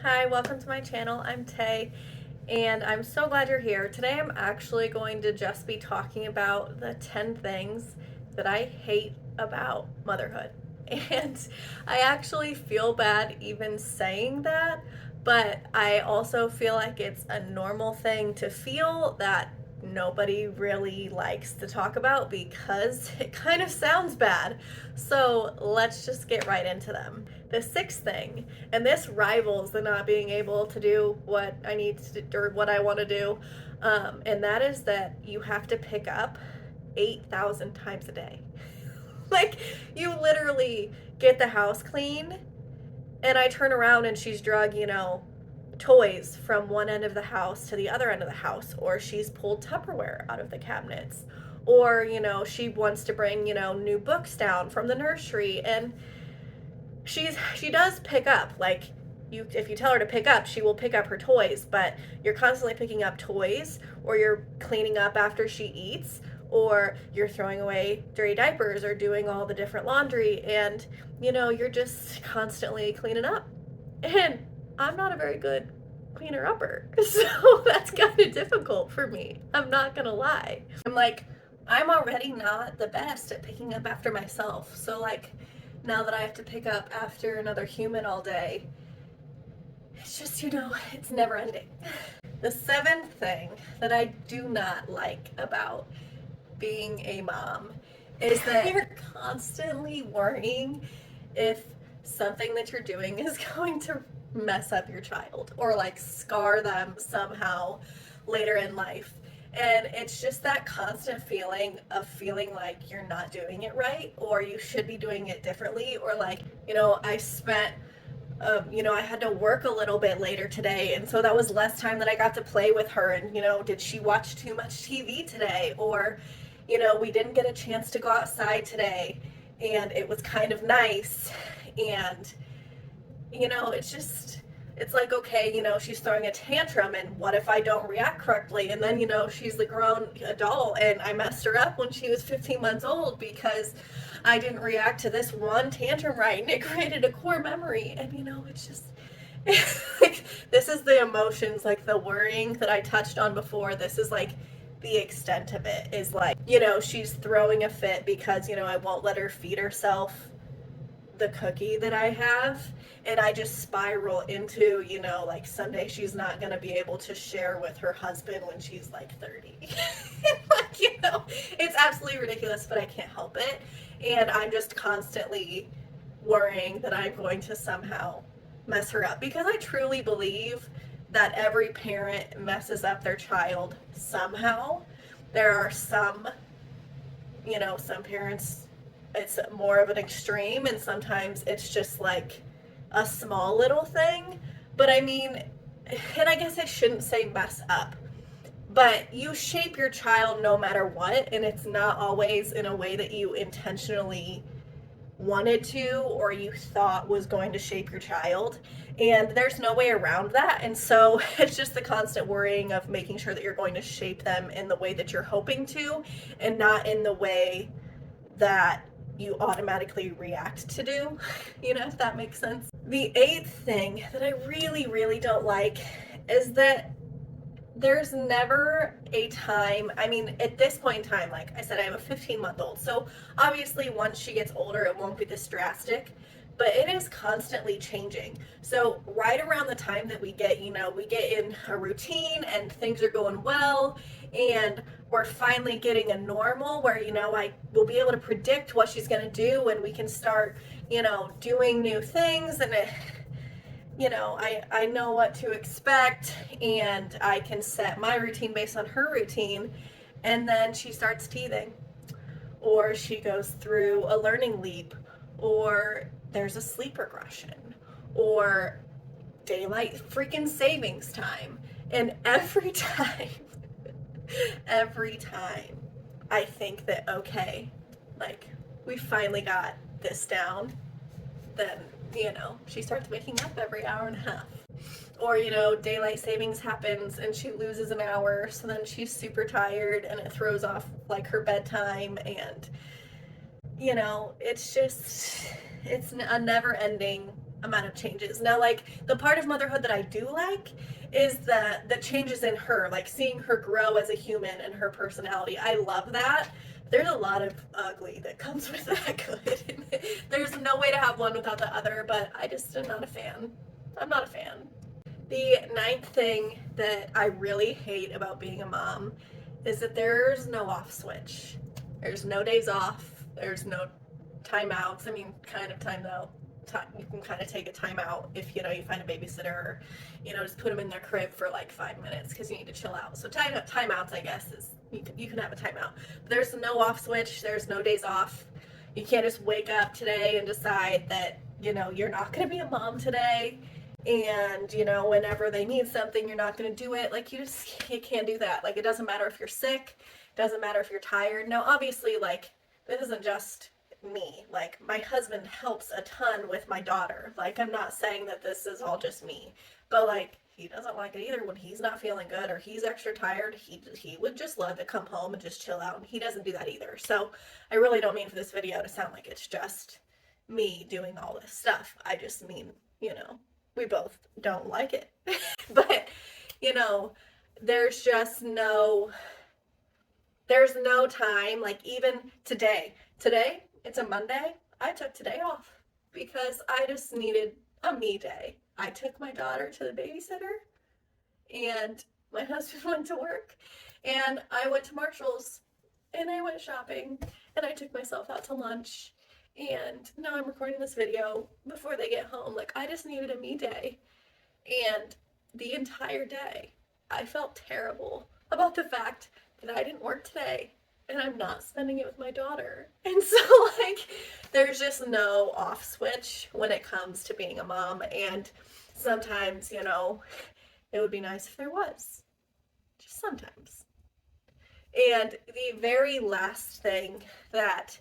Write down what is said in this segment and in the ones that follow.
Hi, welcome to my channel. I'm Tay, and I'm so glad you're here. Today I'm actually going to just be talking about the 10 things that I hate about motherhood. And I actually feel bad even saying that, but I also feel like it's a normal thing to feel that nobody really likes to talk about because it kind of sounds bad. So let's just get right into them. The sixth thing, and this rivals the not being able to do what I need to do or what I want to do, and that is that you have to pick up 8,000 times a day. Like, you literally get the house clean, and I turn around and she's drug, toys from one end of the house to the other end of the house, or she's pulled Tupperware out of the cabinets, or, she wants to bring, new books down from the nursery. And she does pick up, like, if you tell her to pick up, she will pick up her toys, but you're constantly picking up toys, or you're cleaning up after she eats, or you're throwing away dirty diapers or doing all the different laundry, and you're just constantly cleaning up. And I'm not a very good cleaner upper, so that's kind of difficult for me. I'm not gonna lie. I'm already not the best at picking up after myself, so like, now that I have to pick up after another human all day, it's just, it's never ending. The seventh thing that I do not like about being a mom is that you're constantly worrying if something that you're doing is going to mess up your child or like scar them somehow later in life. And it's just that constant feeling of feeling like you're not doing it right, or you should be doing it differently, or like, I had to work a little bit later today, and so that was less time that I got to play with her. And, did she watch too much TV today? Or, we didn't get a chance to go outside today, and it was kind of nice. And, it's like, okay, she's throwing a tantrum, and what if I don't react correctly? And then, she's the grown adult, and I messed her up when she was 15 months old because I didn't react to this one tantrum right, and it created a core memory. And, it's just, like, this is the emotions, like the worrying that I touched on before. This is like the extent of it, is like, she's throwing a fit because, I won't let her feed herself the cookie that I have, and I just spiral into, like someday she's not going to be able to share with her husband when she's like 30. Like, it's absolutely ridiculous, but I can't help it. And I'm just constantly worrying that I'm going to somehow mess her up, because I truly believe that every parent messes up their child somehow. There are some parents, it's more of an extreme, and sometimes it's just like a small little thing. But I mean, and I guess I shouldn't say mess up, but you shape your child no matter what, and it's not always in a way that you intentionally wanted to or you thought was going to shape your child, and there's no way around that. And so it's just the constant worrying of making sure that you're going to shape them in the way that you're hoping to, and not in the way that you automatically react to do, if that makes sense. The eighth thing that I really, really don't like is that there's never a time, I mean, at this point in time, like I said, I have a 15-month-old, so obviously once she gets older, it won't be this drastic, but it is constantly changing. So right around the time that we get in a routine and things are going well, and we're finally getting a normal where, I will be able to predict what she's going to do, and we can start, doing new things, and I know what to expect, and I can set my routine based on her routine. And then she starts teething, or she goes through a learning leap, or there's a sleep regression, or daylight freaking savings time. And every time, every time I think that, okay, like, we finally got this down, then, she starts waking up every hour and a half. Or, daylight savings happens and she loses an hour, so then she's super tired and it throws off like her bedtime. And, it's just, it's a never ending amount of changes. Now, like, the part of motherhood that I do like is the changes in her, like seeing her grow as a human and her personality. I love that. There's a lot of ugly that comes with that good. There's no way to have one without the other, but I just am not a fan. I'm not a fan. The ninth thing that I really hate about being a mom is that there's no off switch. There's no days off. There's no timeouts. I mean, kind of time out. You can kind of take a timeout if you find a babysitter, or just put them in their crib for like 5 minutes because you need to chill out. So timeouts, I guess, is you can have a timeout. But there's no off switch. There's no days off. You can't just wake up today and decide that you're not going to be a mom today, and whenever they need something you're not going to do it. Like, you can't do that. Like, it doesn't matter if you're sick, it doesn't matter if you're tired. Now, obviously, like, this isn't just me. Like, my husband helps a ton with my daughter. Like, I'm not saying that this is all just me, but like, he doesn't like it either when he's not feeling good or he's extra tired. He would just love to come home and just chill out, and he doesn't do that either. So I really don't mean for this video to sound like it's just me doing all this stuff. I just mean, we both don't like it. But, there's just there's no time. Like, even today, it's a Monday. I took today off because I just needed a me day. I took my daughter to the babysitter, and my husband went to work, and I went to Marshall's, and I went shopping, and I took myself out to lunch, and now I'm recording this video before they get home. Like, I just needed a me day. And the entire day, I felt terrible about the fact that I didn't work today and I'm not spending it with my daughter. And so, like, there's just no off switch when it comes to being a mom. And sometimes, it would be nice if there was. Just sometimes. And the very last thing that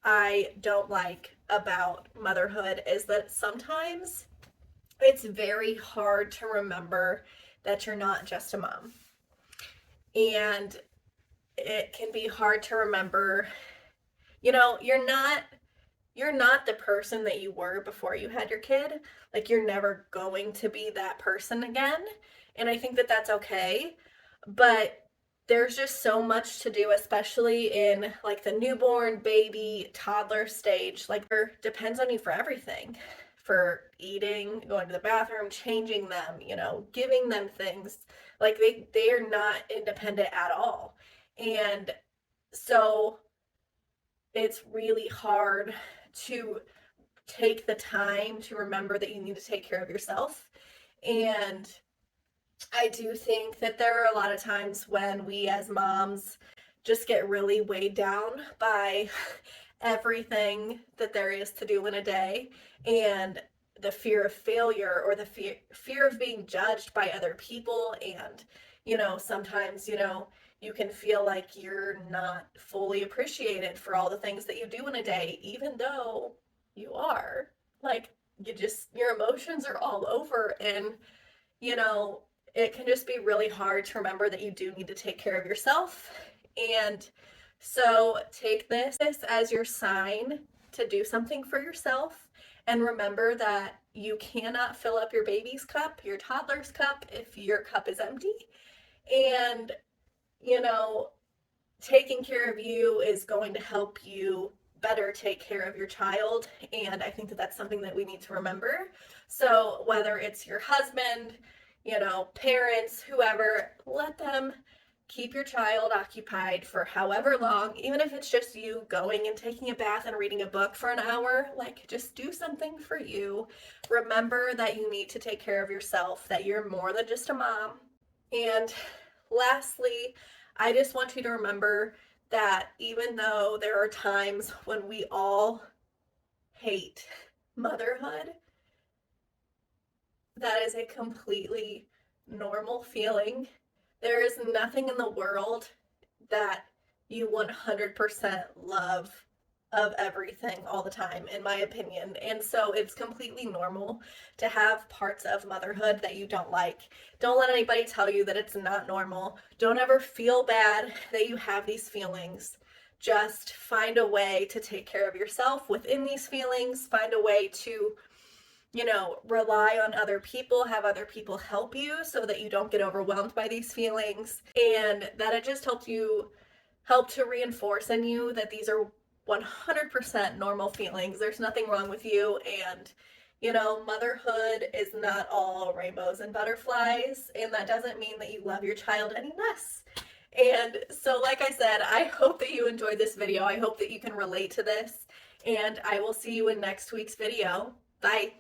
I don't like about motherhood is that sometimes it's very hard to remember that you're not just a mom. And it can be hard to remember, you're not the person that you were before you had your kid. Like, you're never going to be that person again. And I think that that's okay. But there's just so much to do, especially in like the newborn, baby, toddler stage. Like, it depends on you for everything. For eating, going to the bathroom, changing them, giving them things. Like, they are not independent at all. And so it's really hard to take the time to remember that you need to take care of yourself. And I do think that there are a lot of times when we as moms just get really weighed down by everything that there is to do in a day, and the fear of failure, or the fear of being judged by other people. And sometimes you can feel like you're not fully appreciated for all the things that you do in a day, even though you are. Like, your emotions are all over, and it can just be really hard to remember that you do need to take care of yourself. And so take this as your sign to do something for yourself, and remember that you cannot fill up your baby's cup, your toddler's cup, if your cup is empty. And taking care of you is going to help you better take care of your child. And I think that that's something that we need to remember. So whether it's your husband, parents, whoever, let them keep your child occupied for however long, even if it's just you going and taking a bath and reading a book for an hour. Like, just do something for you. Remember that you need to take care of yourself, that you're more than just a mom. And lastly, I just want you to remember that even though there are times when we all hate motherhood, that is a completely normal feeling. There is nothing in the world that you 100% love of everything all the time, in my opinion. And so it's completely normal to have parts of motherhood that you don't like. Don't let anybody tell you that it's not normal. Don't ever feel bad that you have these feelings. Just find a way to take care of yourself within these feelings. Find a way to rely on other people, have other people help you so that you don't get overwhelmed by these feelings, and that it just help to reinforce in you that these are 100% normal feelings. There's nothing wrong with you, and motherhood is not all rainbows and butterflies, and that doesn't mean that you love your child any less. And so, like I said, I hope that you enjoyed this video. I hope that you can relate to this, and I will see you in next week's video. Bye.